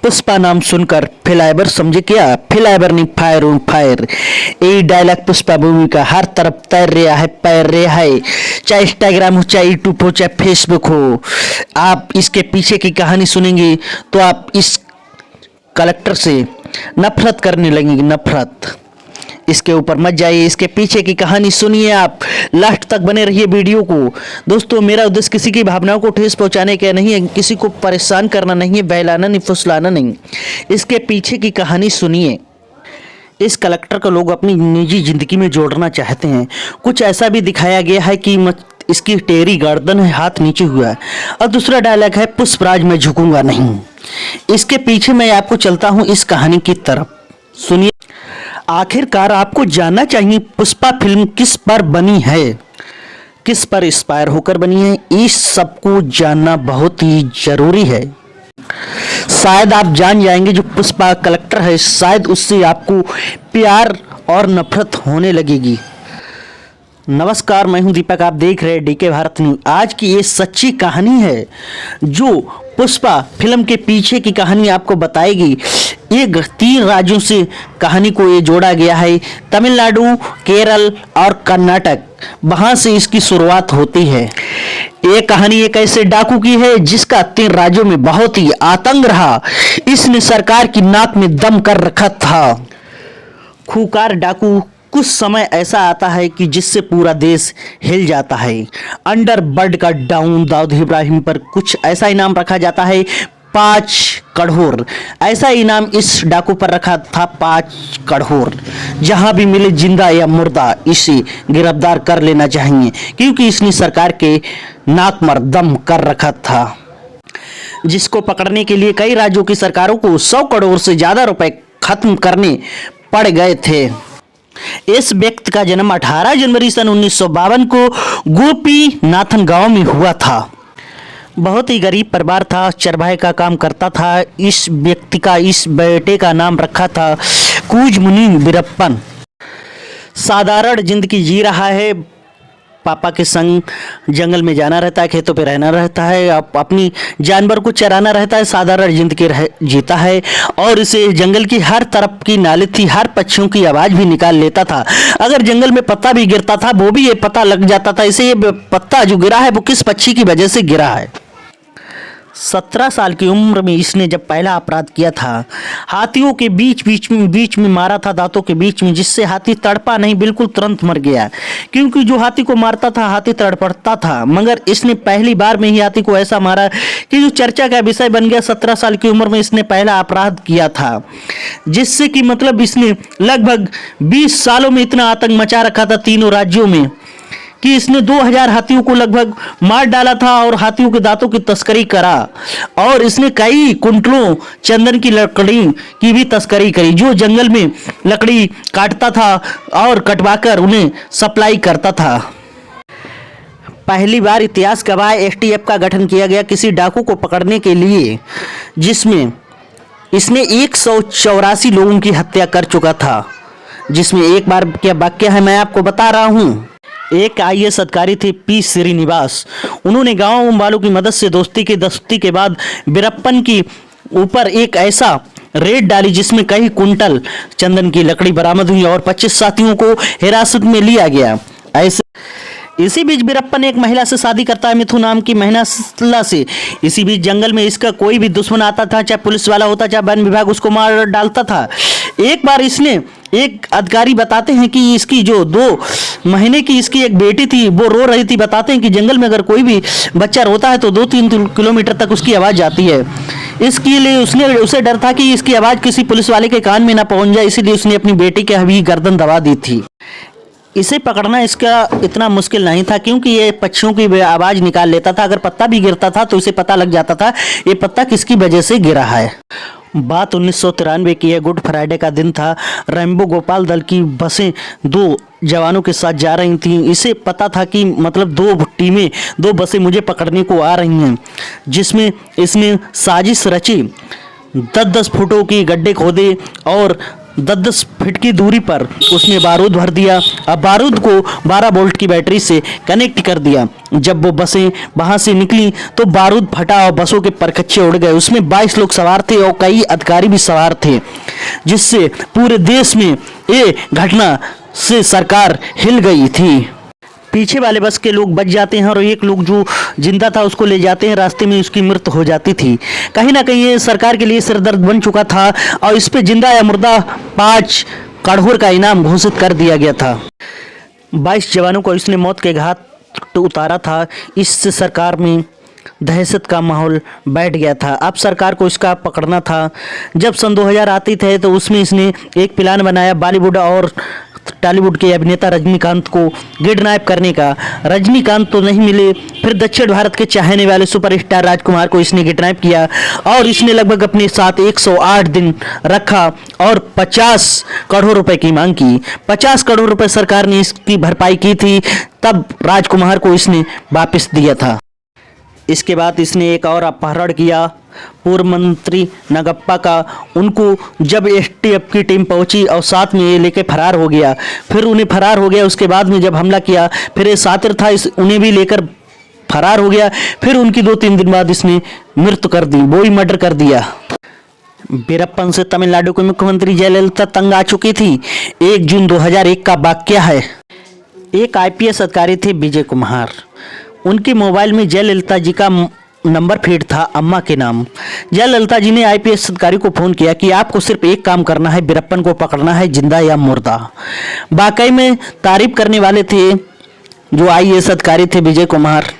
पुष्पा नाम सुनकर फिलाइबर समझे क्या? फिलाइबर नहीं, फायर ऑन फायर। यही डायलॉग पुष्पा मूवी का हर तरफ तैर रहा है, पैर रहा है। चाहे इंस्टाग्राम हो, चाहे यूट्यूब हो, चाहे फेसबुक हो, आप इसके पीछे की कहानी सुनेंगे तो आप इस कलेक्टर से नफरत करने लगेंगे, नफरत। इसके ऊपर मत जाइए, इसके पीछे की कहानी सुनिए, आप लास्ट तक बने रहिए वीडियो को। दोस्तों, मेरा उद्देश्य किसी की भावनाओं को ठेस पहुंचाने का नहीं है, किसी को परेशान करना नहीं है, बहलाना नहीं, फुसलाना नहीं। इसके पीछे की कहानी सुनिए। इस कलेक्टर को लोग अपनी निजी जिंदगी में जोड़ना चाहते हैं। कुछ ऐसा भी दिखाया गया है कि इसकी टेढ़ी गर्दन है, हाथ नीचे हुआ है। और दूसरा डायलॉग है, पुष्पराज मैं झुकूंगा नहीं। इसके पीछे मैं आपको चलता हूं इस कहानी की तरफ, सुनिए। आखिरकार आपको जानना चाहिए पुष्पा फिल्म किस पर बनी है, किस पर इंस्पायर होकर बनी है। इस सबको जानना बहुत ही जरूरी है। शायद आप जान जाएंगे जो पुष्पा कलेक्टर है, शायद उससे आपको प्यार और नफरत होने लगेगी। नमस्कार, मैं हूं दीपक, आप देख रहे हैं डीके भारत न्यूज। आज की ये सच्ची कहानी है जो पुष्पा फिल्म के पीछे की कहानी आपको बताएगी। ये 3 राज्यों से कहानी को ये जोड़ा गया है, तमिलनाडु, केरल और कर्नाटक। वहां से इसकी शुरुआत होती है। ये कहानी एक ऐसे डाकू की है जिसका 3 राज्यों में बहुत ही आतंक रहा। इसने सरकार की नाक में दम कर रखा था। खूंखार डाकू, कुछ समय ऐसा आता है कि जिससे पूरा देश हिल जाता है। अंडरवर्ल्ड का डाउन दाऊद इब्राहिम पर कुछ ऐसा इनाम रखा जाता है, 5 करोड़। ऐसा इनाम इस डाकू पर रखा था, 5 करोड़। जहां भी मिले जिंदा या मुर्दा इसे गिरफ्तार कर लेना चाहिए, क्योंकि इसने सरकार के नाक पर दम कर रखा था। जिसको पकड़ने के लिए कई राज्यों की सरकारों को 100 करोड़ से ज्यादा रुपए खत्म करने पड़ गए थे। इस व्यक्ति का जन्म 18 जनवरी सन 1952 को गोपीनाथन गांव में हुआ था। बहुत ही गरीब परिवार था, चरवाहे का काम करता था। इस व्यक्ति का, इस बेटे का नाम रखा था कूजमुनि वीरप्पन। साधारण जिंदगी जी रहा है, पापा के संग जंगल में जाना रहता है, खेतों पे रहना रहता है, अपनी जानवर को चराना रहता है, साधारण जिंदगी जीता है। और इसे जंगल की हर तरफ की नाली थी, हर पक्षियों की आवाज भी निकाल लेता था। अगर जंगल में पत्ता भी गिरता था वो भी ये पता लग जाता था इसे, ये पत्ता जो गिरा है वो किस पक्षी की वजह से गिरा है। 17 साल की उम्र में इसने जब पहला अपराध किया था, हाथियों के बीच में मारा था, दांतों के बीच में, जिससे हाथी तड़पा नहीं, बिल्कुल तुरंत मर गया। क्योंकि जो हाथी को मारता था हाथी तड़पड़ता था, मगर इसने पहली बार में ही हाथी को ऐसा मारा कि जो चर्चा का विषय बन गया। 17 साल की उम्र में इसने पहला अपराध किया था, जिससे कि मतलब इसने लगभग 20 सालों में इतना आतंक मचा रखा था तीनों राज्यों में कि इसने 2000 हाथियों को लगभग मार डाला था और हाथियों के दांतों की तस्करी करा। और इसने कई कुंटलों चंदन की लकड़ी की भी तस्करी करी, जो जंगल में लकड़ी काटता था और कटवाकर उन्हें सप्लाई करता था। पहली बार इतिहास गवाह एसटीएफ का गठन किया गया किसी डाकू को पकड़ने के लिए, जिसमें इसने 184 लोगों की हत्या कर चुका था। जिसमें एक बार क्या वाक्य है मैं आपको बता रहा हूं। एक आईएएस अधिकारी थे पी श्रीनिवास। उन्होंने गांव वालों की मदद से दोस्ती के बाद वीरप्पन की ऊपर एक ऐसा रेड डाली जिसमें कई कुंटल चंदन की लकड़ी बरामद हुई और 25 साथियों को हिरासत में लिया गया। ऐसे इसी बीच वीरप्पन एक महिला से शादी करता है, मिथु नाम की महिला से। इसी बीच जंगल में इसका कोई भी दुश्मन आता था, चाहे पुलिस वाला होता चाहे वन विभाग, उसको मार डालता था। एक बार इसने, एक अधिकारी बताते हैं कि इसकी जो 2 महीने की इसकी एक बेटी थी वो रो रही थी। बताते हैं कि जंगल में अगर कोई भी बच्चा रोता है तो 2-3 किलोमीटर तक उसकी आवाज़ जाती है। इसके लिए उसे डर था कि इसकी आवाज़ किसी पुलिस वाले के कान में ना पहुंच जाए, इसीलिए उसने अपनी बेटी के भी गर्दन दबा दी थी। इसे पकड़ना इसका इतना मुश्किल नहीं था, क्योंकि ये पक्षियों की आवाज़ निकाल लेता था। अगर पत्ता भी गिरता था तो इसे पता लग जाता था ये पत्ता किसकी वजह से गिरा है। बात 1993 की है। गुड फ्राइडे का दिन था। रैम्बो गोपाल दल की बसें 2 जवानों के साथ जा रही थीं। इसे पता था कि मतलब 2 टीमें, 2 बसें मुझे पकड़ने को आ रही हैं, जिसमें इसने साजिश रची। 10-10 फुटों की गड्ढे खोदे और 10-10 फीट की दूरी पर उसने बारूद भर दिया। अब बारूद को 12 वोल्ट की बैटरी से कनेक्ट कर दिया। जब वो बसें वहां से निकली तो बारूद फटा और बसों के परखच्चे उड़ गए। उसमें 22 लोग सवार थे और कई अधिकारी भी सवार थे, जिससे पूरे देश में ये घटना से सरकार हिल गई थी। पीछे वाले बस के लोग बच जाते हैं और एक लोग जो जिंदा था उसको ले जाते हैं, रास्ते में उसकी मृत्यु हो जाती थी। कहीं ना कहीं ये सरकार के लिए सिरदर्द बन चुका था और इस पे जिंदा या मुर्दा 5 करोड़ का इनाम घोषित कर दिया गया था। 22 जवानों को इसने मौत के घाट उतारा था। इससे सरकार में दहशत का माहौल बैठ गया था। अब सरकार को इसका पकड़ना था। जब सन 2000 आती थे तो उसमें इसने एक प्लान बनाया बॉलीवुड और टॉलीवुड के अभिनेता रजनीकांत को किडनैप करने का। रजनीकांत तो नहीं मिले, फिर दक्षिण भारत के चाहने वाले सुपरस्टार राजकुमार को इसने किडनैप किया और इसने लगभग अपने साथ 108 दिन रखा और 50 करोड़ रुपए की मांग की। 50 करोड़ रुपए सरकार ने इसकी भरपाई की थी, तब राजकुमार को इसने वापस दिया था। इसके बाद इसने एक और अपहरण किया पूर्व मंत्री नागप्पा का। उनको जब एसटीएफ की टीम पहुंची और साथ में ये लेके फरार हो गया, फिर उन्हें फरार हो गया। उसके बाद में जब हमला किया फिर ये सातिर था, उन्हें भी लेकर फरार हो गया। फिर उनकी 2-3 दिन बाद इसने मृत्यु कर दी, वो ही मर्डर कर दिया। वीरप्पन से तमिलनाडु के मुख्यमंत्री जयललिता तंग आ चुकी थी। 1 जून 2001 का वाकया है। एक आईपीएस अधिकारी थे विजय कुमार। उनके मोबाइल में जयललिता जी का नंबर फीड था अम्मा के नाम। जयललिता जी ने आईपीएस अधिकारी को फोन किया कि आपको सिर्फ एक काम करना है, वीरप्पन को पकड़ना है, जिंदा या मुर्दा। वाकई में तारीफ करने वाले थे जो आईएएस अधिकारी थे विजय कुमार।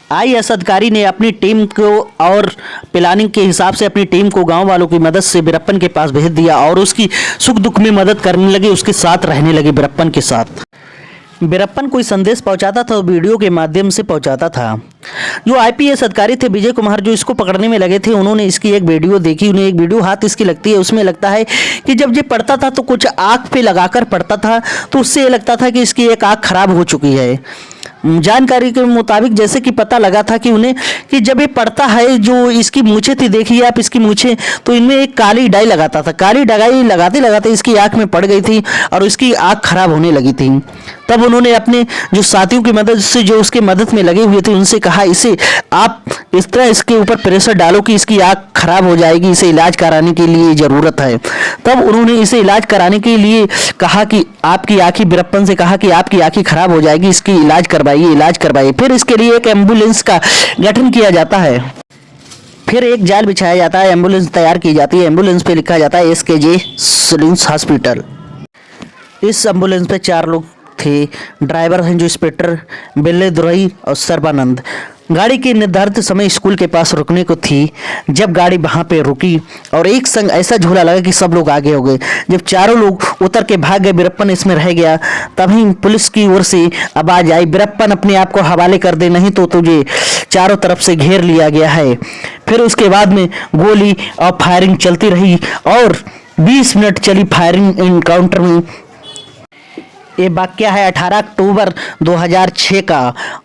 आईएएस अधिकारी ने अपनी टीम को और प्लानिंग के हिसाब से अपनी टीम को गांव वालों की मदद से वीरप्पन के पास भेज दिया और उसकी सुख दुख में मदद करने लगे, उसके साथ रहने लगे वीरप्पन के साथ। वीरप्पन कोई संदेश पहुंचाता था, वीडियो के माध्यम से पहुंचाता था। जो आईपीएस अधिकारी थे विजय कुमार, जो इसको पकड़ने में लगे थे, उन्होंने इसकी एक वीडियो देखी। उन्हें एक वीडियो हाथ इसकी लगती है, उसमें लगता है कि जब ये पढ़ता था तो कुछ आँख पे लगाकर पढ़ता था, तो उससे ये लगता था कि इसकी एक आँख खराब हो चुकी है। जानकारी के मुताबिक जैसे कि पता लगा था कि उन्हें कि जब ये पढ़ता है, जो इसकी मूछें थी, देखिए आप इसकी मूछें, तो इनमें एक काली डाई लगाता था। काली डाई लगाते लगाते इसकी आंख में पड़ गई थी और इसकी आंख खराब होने लगी थी। तब उन्होंने अपने जो साथियों की मदद से, जो उसके मदद में लगे हुए थे, उनसे कहा इसे आप इस तरह इसके ऊपर प्रेशर डालो कि इसकी आंख खराब हो जाएगी, इसे इलाज कराने के लिए ज़रूरत है। तब उन्होंने इसे इलाज कराने के लिए कहा कि आपकी आँखें, वीरप्पन से कहा कि आपकी आँखें खराब हो जाएगी, इसकी इलाज करवाइए। फिर इसके लिए एक एम्बुलेंस का गठन किया जाता है। फिर एक जाल बिछाया जाता है, एम्बुलेंस तैयार की जाती है। एम्बुलेंस पे लिखा जाता है SKJ सिलिंस हॉस्पिटल। इस एम्बुलेंस पे 4 लोग थे। ड्राइवर हैं जो इंस्पेक्टर बिल्लेदुरई और सर्बानंद। गाड़ी के निर्धारित समय स्कूल के पास रुकने को थी। जब गाड़ी वहाँ पे रुकी और एक संग ऐसा झूला लगा कि सब लोग आगे हो गए। जब चारों लोग उतर के भाग गए, वीरप्पन इसमें रह गया। तभी पुलिस की ओर से आवाज आई, वीरप्पन अपने आप को हवाले कर दे, नहीं तो तुझे चारों तरफ से घेर लिया गया है। फिर उसके बाद में गोली और फायरिंग चलती रही और 20 मिनट चली फायरिंग एनकाउंटर में। ये वाकया है 18 अक्टूबर 2006 का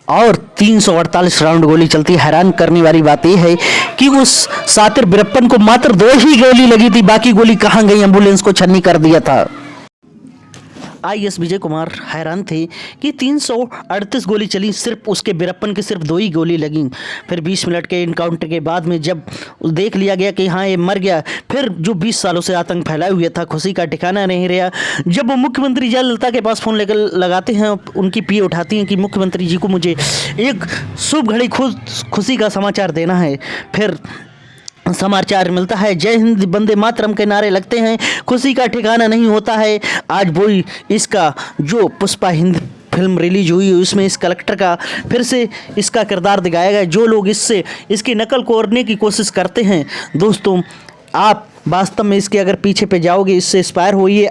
और 348 राउंड गोली चलती। हैरान करने वाली बात यह है कि उस सातिर वीरप्पन को मात्र 2 ही गोली लगी थी, बाकी गोली कहाँ गई, एम्बुलेंस को छन्नी कर दिया था। आईएएस विजय कुमार हैरान थे कि 338 गोली चली, सिर्फ उसके वीरप्पन की सिर्फ 2 ही गोली लगी। फिर 20 मिनट के इनकाउंटर के बाद में जब देख लिया गया कि हाँ ये मर गया, फिर जो 20 सालों से आतंक फैलाए हुए था, खुशी का ठिकाना नहीं रहा। जब वो मुख्यमंत्री जयललिता के पास फ़ोन लेकर लगाते हैं, उनकी पी उठाती हैं कि मुख्यमंत्री जी को मुझे एक शुभ घड़ी खुशी का समाचार देना है। फिर समाचार मिलता है, जय हिंद वंदे मातरम के नारे लगते हैं, खुशी का ठिकाना नहीं होता है। आज वही इसका जो पुष्पा हिंद फिल्म रिलीज हुई, उसमें इस कलेक्टर का फिर से इसका किरदार दिखाया गया। जो लोग इसकी नकल करने की कोशिश करते हैं, दोस्तों आप वास्तव में इसके अगर पीछे पे जाओगे, इससे इंस्पायर हुई है।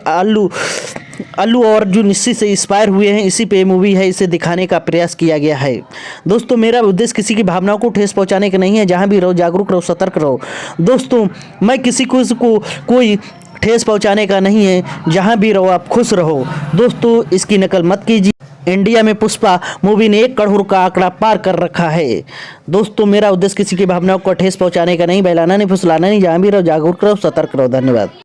अल्लू और अर्जुन इसी से इंस्पायर हुए हैं, इसी पे मूवी है, इसे दिखाने का प्रयास किया गया है। दोस्तों मेरा उद्देश्य किसी की भावनाओं को ठेस पहुंचाने का नहीं है। जहां भी रहो जागरूक रहो, सतर्क रहो। दोस्तों मैं किसी को कोई ठेस पहुंचाने का नहीं है। जहां भी रहो आप खुश रहो। दोस्तों इसकी नकल मत कीजिए। इंडिया में पुष्पा मूवी ने 1 करोड़ का आंकड़ा पार कर रखा है। दोस्तों मेरा उद्देश्य किसी की भावनाओं को ठेस पहुंचाने का नहीं, बहलाना नहीं, फुसलाना नहीं। जहां भी रहो जागरूक रहो, सतर्क रहो। धन्यवाद।